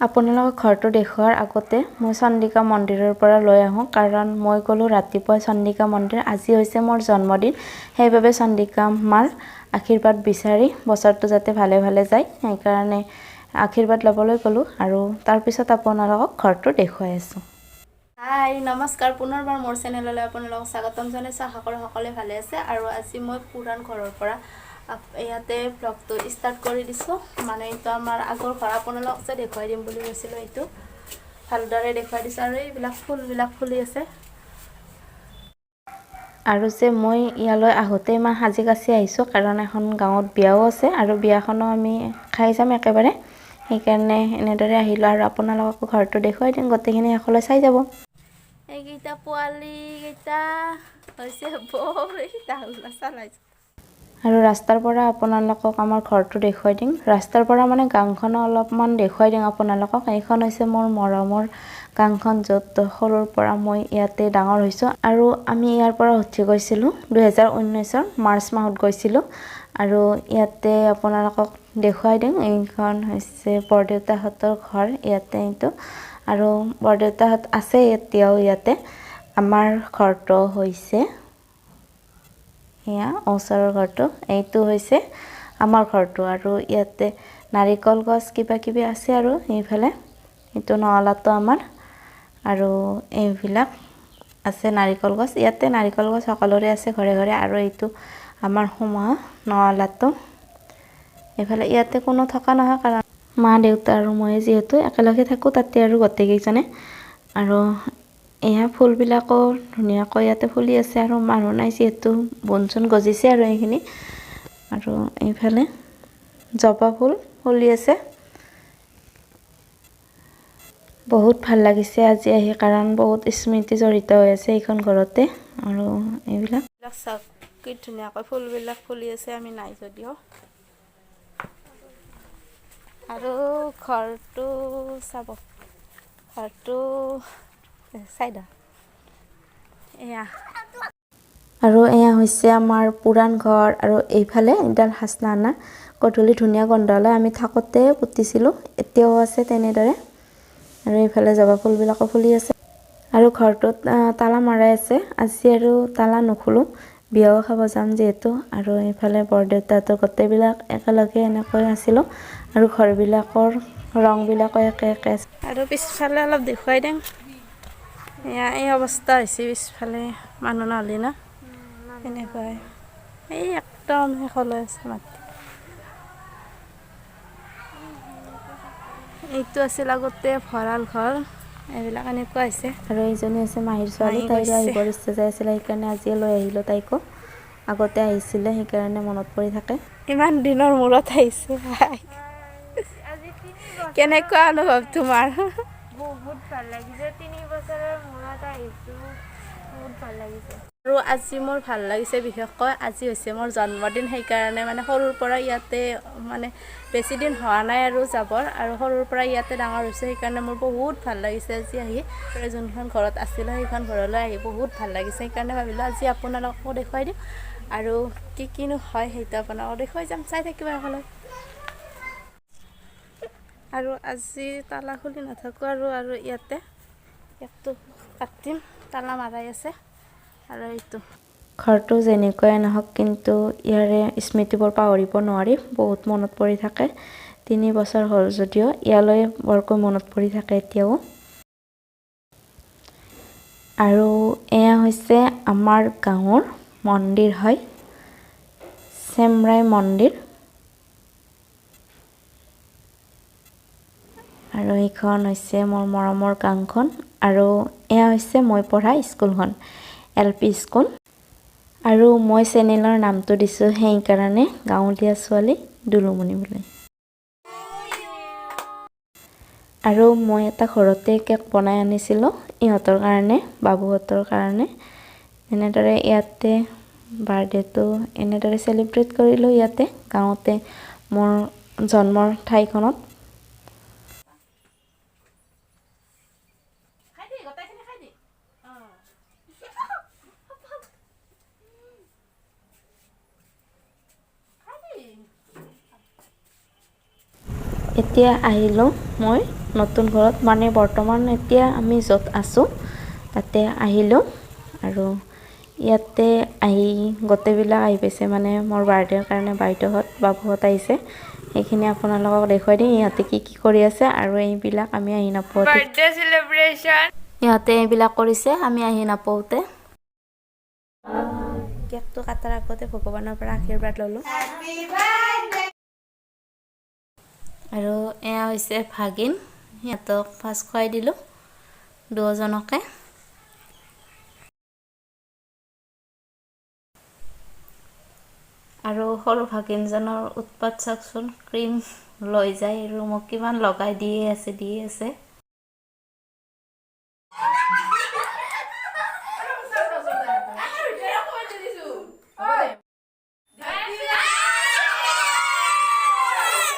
আপোনালোকক ঘৰটো দেখুৱাৰ আগতে মই চন্দিকা মন্দিৰৰ পৰা লৈ আহোঁ কাৰণ মই গ'লো ৰাতিপুৱাই চন্দিকা মন্দিৰ। আজি হৈছে মোৰ জন্মদিন, সেইবাবে চন্দিকা মাৰ আশীৰ্বাদ বিচাৰি বছৰটো যাতে ভালে ভালে যায় সেইকাৰণে আশীৰ্বাদ ল'বলৈ গ'লোঁ আৰু তাৰপিছত আপোনালোকক ঘৰটো দেখুৱাই আছোঁ। হাই নমস্কাৰ, পুনৰবাৰ মোৰ চেনেললৈ আপোনালোকক স্বাগতম জনাইছোঁ। আশা কৰোঁ সকলোৱে ভালে আছে আৰু আজি মই পুৰাণ ঘৰৰ পৰা ইয়াতে ব্লগটো ষ্টাৰ্ট কৰি দিছোঁ। মানে এইটো আমাৰ আগৰ ঘৰ, আপোনালোকক যে দেখুৱাই দিম বুলি কৈছিলোঁ এইটো ভালদৰে দেখুৱাই দিছোঁ আৰু এইবিলাক ফুলবিলাক ফুলি আছে। আৰু যে মই ইয়ালৈ আহোঁতে ইমান সাজি কাচি আহিছোঁ কাৰণ এখন গাঁৱত বিয়াও আছে আৰু বিয়াখনো আমি খাই যাম একেবাৰে, সেইকাৰণে এনেদৰে আহিলোঁ আৰু আপোনালোকক ঘৰটো দেখুৱাই দিম, গোটেইখিনি শেষলৈ চাই যাব। এইকেইটা পোৱালীকেইটা হৈছে চলাইছোঁ আৰু ৰাস্তাৰ পৰা আপোনালোকক আমাৰ ঘৰটো দেখুৱাই দিম। ৰাস্তাৰ পৰা মানে গাঁওখনো অলপমান দেখুৱাই দিম আপোনালোকক। এইখন হৈছে মোৰ মৰমৰ গাঁওখন, য'ত সৰুৰ পৰা মই ইয়াতে ডাঙৰ হৈছোঁ আৰু আমি ইয়াৰ পৰা উঠি গৈছিলোঁ 2019 মাৰ্চ মাহত গৈছিলোঁ আৰু ইয়াতে আপোনালোকক দেখুৱাই দিম। এইখন হৈছে বৰদেউতাহঁতৰ ঘৰ ইয়াতে এইটো, আৰু বৰদেউতাহঁত আছে এতিয়াও ইয়াতে। আমাৰ ঘৰটো হৈছে এয়া ওচৰৰ ঘৰটো, এইটো হৈছে আমাৰ ঘৰটো আৰু ইয়াতে নাৰিকল গছ কিবা কিবি আছে আৰু এইফালে এইটো নলাটো আমাৰ আৰু এইবিলাক আছে নাৰিকল গছ। ইয়াতে নাৰিকল গছ সকলোৰে আছে ঘৰে ঘৰে আৰু এইটো আমাৰ সোমোৱা নলাটো। এইফালে ইয়াতে কোনো থকা নহয় কাৰণ মা দেউতা আৰু মই যিহেতু একেলগে থাকোঁ তাতে আৰু গোটেইকেইজনে। আৰু এয়া ফুলবিলাকো ধুনীয়াকৈ ইয়াতে ফুলি আছে আৰু মানুহ নাই যিহেতু বন চন গজিছে আৰু এইখিনি। আৰু এইফালে জবা ফুল ফুলি আছে। বহুত ভাল লাগিছে আজি আহি কাৰণ বহুত স্মৃতি জড়িত হৈ আছে এইখন ঘৰতে। আৰু এইবিলাক চাওক কি ধুনীয়াকৈ ফুলবিলাক ফুলি আছে, আমি নাই যদিও। আৰু ঘৰটো চাব, ঘৰটো চাইডা এয়া আৰু এয়া হৈছে আমাৰ পুৰাণ ঘৰ আৰু এইফালে এডাল হাচনানা গধূলি ধুনীয়া গোন্ধ ওলাই, আমি থাকোঁতে পুতিছিলোঁ, এতিয়াও আছে তেনেদৰে। আৰু এইফালে জবা ফুলবিলাকো ফুলি আছে আৰু ঘৰটোত তালা মাৰাই আছে। আজি আৰু তালা নুখুলোঁ, বিয়াও খাব যাম যিহেতু। আৰু এইফালে বৰদেউতাহঁতৰ গোটেইবিলাক একেলগে এনেকৈ আছিলোঁ আৰু ঘৰবিলাকৰ ৰংবিলাকো একে একে আছে। আৰু পিছফালে অলপ দেখুৱাই দিম। এয়া এই অৱস্থা হৈছে পিছফালে, মানুহ নহ'লে না এনেকুৱাই, এই একদম শেষলৈ আছে মাটি। এইটো আছিল আগতে ভঁৰাল ঘৰ, এইবিলাক এনেকুৱা হৈছে। আৰু এইজনী হৈছে মাহীৰ ছোৱালী, মাহী তাইৰো গৈছে। আহিবৰ ইচ্ছা যাই আছিলে সেইকাৰণে আজিয়ে লৈ আহিলোঁ তাইকো। আগতে আহিছিলে সেইকাৰণে মনত পৰি থাকে। ইমান দিনৰ মূৰত আহিছে, কেনেকুৱা অনুভৱ তোমাৰ? বহুত ভাল লাগিছে, 3 বছৰৰ মূৰত আহিছোঁ, বহুত ভাল লাগিছে। আৰু আজি মোৰ ভাল লাগিছে বিশেষকৈ, আজি হৈছে মোৰ জন্মদিন সেইকাৰণে মানে সৰুৰ পৰা ইয়াতে মানে বেছি দিন হোৱা নাই আৰু যাবৰ, আৰু সৰুৰ পৰা ইয়াতে ডাঙৰ হৈছোঁ সেইকাৰণে মোৰ বহুত ভাল লাগিছে আজি আহি। যোনখন ঘৰত আছিলোঁ সেইখন ঘৰলৈ আহি বহুত ভাল লাগিছে, সেইকাৰণে ভাবিলোঁ আজি আপোনালোককো দেখুৱাই দিম আৰু কি কিনো হয় সেইটো আপোনালোকক দেখুৱাই যাম, চাই থাকিব সকলোৱে। আৰু আজি তালা খুলি নাথাকোঁ আৰু ইয়াতে ইয়াতো কাটিম, তালা মাৰাই আছে। আৰু এইটো ঘৰটো যেনেকুৱাই নহওক কিন্তু ইয়াৰে স্মৃতিবোৰ পাহৰিব নোৱাৰি, বহুত মনত পৰি থাকে। 3 বছৰ হ'ল যদিও ইয়ালৈ বৰকৈ মনত পৰি থাকে এতিয়াও। আৰু এয়া হৈছে আমাৰ গাঁৱৰ মন্দিৰ হয়, চেমৰাই মন্দিৰ। আৰু এইখন হৈছে মোৰ মৰমৰ গাঁওখন আৰু এয়া হৈছে মই পঢ়া স্কুলখন, LP স্কুল। আৰু মই চেনেলৰ নামটো দিছোঁ সেইকাৰণে গাঁৱলীয়া ছোৱালী দুলুমণি বুলি। আৰু মই এটা ঘৰতে কেক বনাই আনিছিলোঁ ইহঁতৰ কাৰণে, বাবুহঁতৰ কাৰণে। এনেদৰে ইয়াতে বাৰ্থডেটো এনেদৰে চেলিব্ৰেট কৰিলোঁ ইয়াতে গাঁৱতে, মোৰ জন্মৰ ঠাইখনত। এতিয়া আহিলোঁ মই নতুন ঘৰত মানে বৰ্তমান এতিয়া আমি য'ত আছোঁ তাতে আহিলোঁ আৰু ইয়াতে আহি গোটেইবিলাক আহি পাইছে মানে মোৰ বাৰ্থডেৰ কাৰণে বাইদেউহঁত বাবুহঁত আহিছে সেইখিনি আপোনালোকক দেখুৱাই দিম ইহঁতে কি কি কৰি আছে আৰু এইবিলাক আমি আহি নাপাওঁতে বাৰ্থডে চেলিব্ৰেশ্যন ইহঁতে এইবিলাক কৰিছে আমি আহি নাপাওঁতে কেকটো কাটাৰ আগতে ভগৱানৰ পৰা আশীৰ্বাদ ল'লোঁ আৰু এয়া হৈছে ভাগিন সিহঁতক ফাৰ্ষ্ট খুৱাই দিলোঁ দুজনকে আৰু সৰু ভাগিনজনৰ উৎপাত চাওকচোন ক্ৰীম লৈ যায় আৰু মোক কিমান লগাই দিয়ে আছে